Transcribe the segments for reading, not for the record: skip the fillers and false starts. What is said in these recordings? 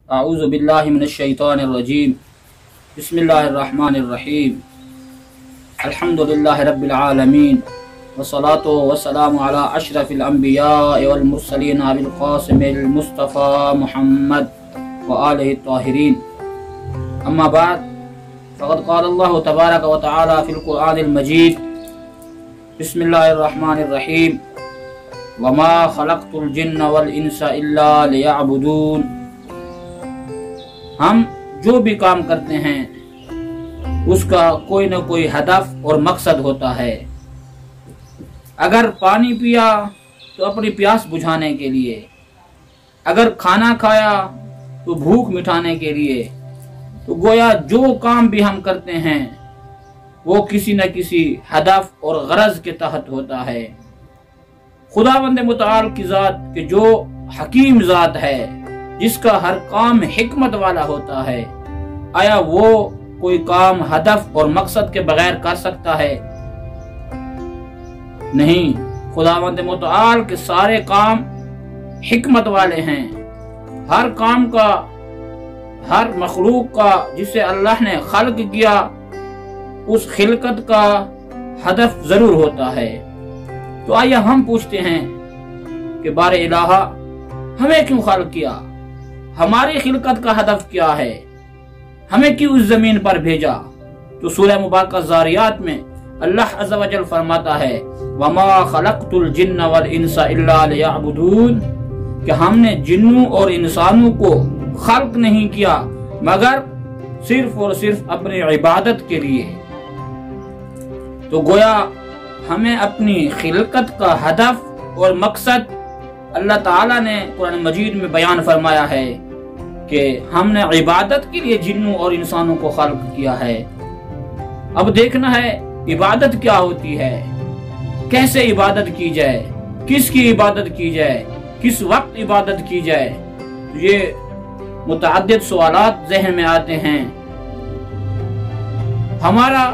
अऊज़ु बिल्लाहि मिनश शैतानिर रजीम। बिस्मिल्लाहिर रहमानिर रहीम। अल्हम्दुलिल्लाहि रब्बिल आलमीन वस्सलातु वस्सलामु अला अशरफिल अंबिया वल मुरसलीन अबिल क़ासिमिल मुस्तफ़ा मुहम्मद व आलिहि ताहिरीन। अम्मा बाद फ़क़द क़ाला अल्लाहु तबारक व तआला फ़िल क़ुरआनिल मजीद। बिस्मिल्लाहिर रहमानिर रहीम। वमा खलक़तुल जिन्न वल इंसा इल्ला लियअबुदून। हम जो भी काम करते हैं उसका कोई न कोई हदफ और मकसद होता है। अगर पानी पिया तो अपनी प्यास बुझाने के लिए, अगर खाना खाया तो भूख मिटाने के लिए। तो गोया जो काम भी हम करते हैं वो किसी न किसी हदफ और गरज के तहत होता है। खुदावंद मुतआल की ज़ात के जो हकीम ज़ात है, जिसका हर काम हिकमत वाला होता है, आया वो कोई काम हदफ और मकसद के बगैर कर सकता है? नहीं। खुदावंद मुतआल के सारे काम हिकमत वाले हैं। हर काम का, हर मखलूक का जिसे अल्लाह ने खल्क किया, उस खिलकत का हदफ जरूर होता है। तो आइए हम पूछते हैं कि बारे इलाहा हमें क्यों खल्क किया? हमारी खिलकत का हदफ क्या है? हमें क्यों इस जमीन पर भेजा? तो सूरह मुबारक ज़ारियात में अल्लाह अज़्ज़ा वजल फरमाता है, वमा खलक़तुल जिन्न वल इंसा इल्ला लियअबुदून, कि हमने जिन्नों और इंसानों को खल्क नहीं किया मगर सिर्फ और सिर्फ अपनी इबादत के लिए। तो गोया हमें अपनी खिलकत का हदफ और मकसद अल्लाह ताला ने कुरान मजीद में बयान फरमाया है कि हमने इबादत के लिए जिन्नों और इंसानों को खल्क किया है। अब देखना है इबादत क्या होती है, कैसे इबादत की जाए, किसकी इबादत की जाए, किस वक्त इबादत की जाए। ये मुतअद्दिद सवालात ज़हन में आते हैं। हमारा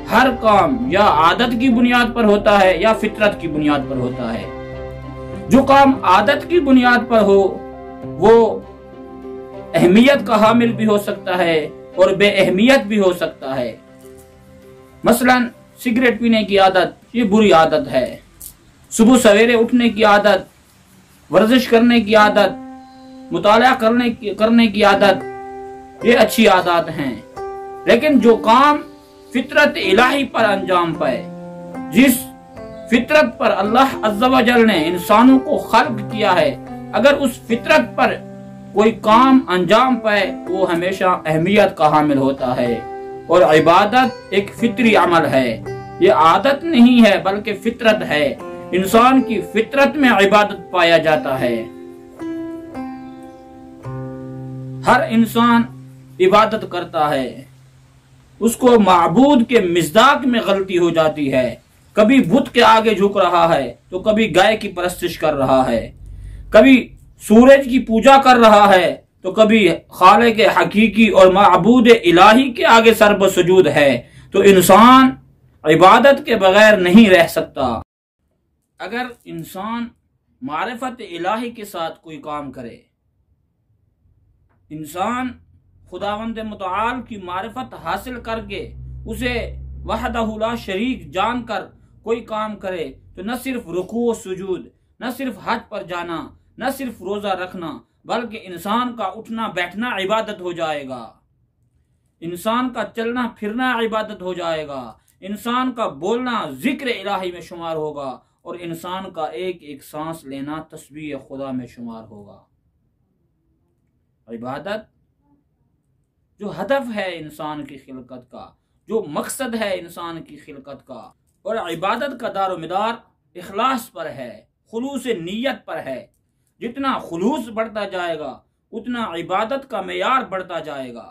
हर काम या आदत की बुनियाद पर होता है या फितरत की बुनियाद पर होता है। जो काम आदत की बुनियाद पर हो वो अहमियत का हामिल भी हो सकता है और बेअहमियत भी हो सकता है। मसलन सिगरेट पीने की आदत, ये बुरी आदत है। सुबह सवेरे उठने की आदत, वर्जिश करने की आदत, मुताला करने की आदत, ये अच्छी आदत हैं। लेकिन जो काम फितरत इलाही पर अंजाम पाए, जिस फितरत पर अल्लाह अज़्ज़ा वजल ने इंसानों को खल्क किया है, अगर उस फितरत पर कोई काम अंजाम पाए वो हमेशा अहमियत का हामिल होता है। और इबादत एक फितरी अमल है, ये आदत नहीं है बल्कि फितरत है। इंसान की फितरत में इबादत पाया जाता है। हर इंसान इबादत करता है, उसको माबूद के मिज़दाक में गलती हो जाती है। कभी बुत के आगे झुक रहा है तो कभी गाय की परस्तिश कर रहा है, कभी सूरज की पूजा कर रहा है तो कभी खालिक हकीकी और माबूद इलाही के आगे सरब सुजूद है। तो इंसान इबादत के बगैर नहीं रह सकता। अगर इंसान मारिफत इलाही के साथ कोई काम करे, इंसान खुदावंद मुतआल की मारिफत हासिल करके उसे वहदहु ला शरीक जानकर कोई काम करे, तो न सिर्फ रुकू सुजूद, न सिर्फ हज पर जाना, न सिर्फ रोजा रखना, बल्कि इंसान का उठना बैठना इबादत हो जाएगा। इंसान का चलना फिरना इबादत हो जाएगा। इंसान का बोलना जिक्र इलाही में शुमार होगा और इंसान का एक एक सांस लेना तस्बीह खुदा में शुमार होगा। इबादत जो हदफ है इंसान की खिलकत का, जो मकसद है इंसान की खिलकत का, और इबादत का दारोमदार इखलास पर है, खुलूस नीयत पर है। जितना खुलूस बढ़ता जाएगा उतना इबादत का मेयार बढ़ता जाएगा।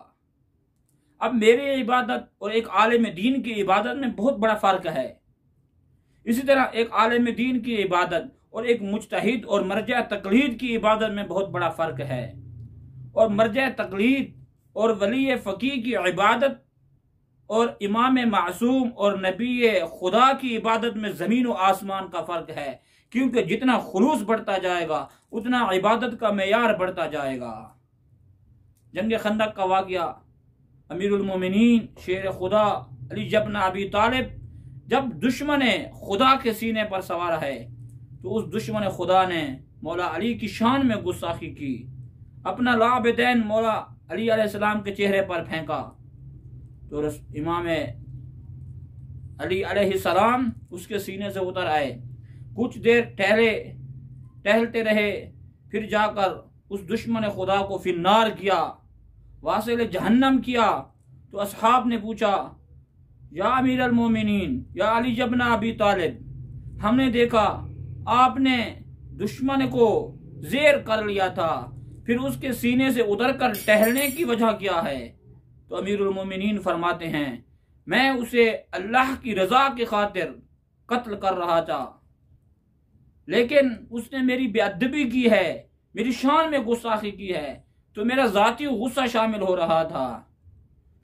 अब मेरी इबादत और एक आलिम दीन की इबादत में बहुत बड़ा फर्क है। इसी तरह एक आलिम दीन की इबादत और एक मुज्तहिद और मरजा तकलीद की इबादत में बहुत बड़ा फर्क है। और मरजा तकलीद और वली फ़कीह की इबादत और इमाम मासूम और नबी खुदा की इबादत में ज़मीन और आसमान का फ़र्क है। क्योंकि जितना खुलूस बढ़ता जाएगा उतना इबादत का मेयार बढ़ता जाएगा। जंग खंदक का वाक़या, अमीरुल मोमिनीन शेर खुदा अली इब्न अबी तालिब जब दुश्मन खुदा के सीने पर सवार है तो उस दुश्मन खुदा ने मौला अली की शान में गुस्ताखी की, अपना लाबदैन मौला अली अलैहिस्सलाम के चेहरे पर फेंका तो इमाम अली अलैहिस्सलाम उसके सीने से उतर आए। कुछ देर टहलते रहे, फिर जाकर उस दुश्मन खुदा को फिन्नार किया, वासिल जहन्नम किया। तो असहाब ने पूछा, या अमीर अल मोमिनीन, या अली इब्न अबी तालिब, हमने देखा आपने दुश्मन को जेर कर लिया था, फिर उसके सीने से उतर कर टहलने की वजह क्या है? तो अमीरुल मोमिनीन फरमाते हैं, मैं उसे अल्लाह की रजा की खातिर कत्ल कर रहा था, लेकिन उसने मेरी बेअदबी की है, मेरी शान में गुस्ताखी की है, तो मेरा जाती गुस्सा शामिल हो रहा था,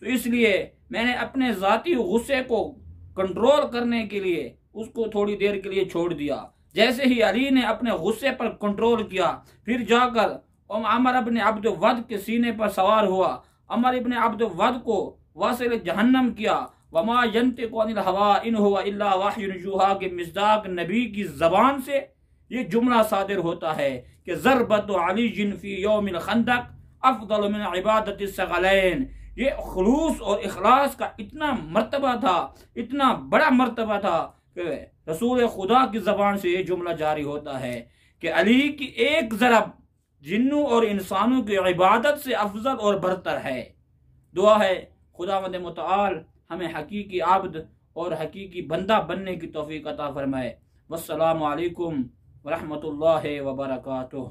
तो इसलिए मैंने अपने जाती गुस्से को कंट्रोल करने के लिए उसको थोड़ी देर के लिए छोड़ दिया। जैसे ही अली ने अपने गुस्से पर कंट्रोल किया, फिर जाकर अमर इब्न अब्द वद के सीने पर सवार हुआ, अमर इब्न अब्द वद को वासिल जहन्नम किया। वमा यंतिकु अनिल हवा इन हुवा इल्ला वह्युन यूहा के मिज़दाक नबी की जबान से ये जुमला सादिर होता है कि ज़रबतु अली फी यौमिल खंदक अफदल मिन इबादति सगलैन। ये खुलूस और इखलास का इतना मर्तबा था, इतना बड़ा मर्तबा था कि रसूल खुदा की जबान से ये जुमला जारी होता है कि अली की एक ज़रब जिन्नों और इंसानों की इबादत से अफजल और बरतर है। दुआ है खुदावंद मुतआल हमें हकीकी आब्द और हकीकी बंदा बनने की तौफीक अता फरमाए। वस्सलामु अलैकुम व रहमतुल्लाहि व बरकातुहू।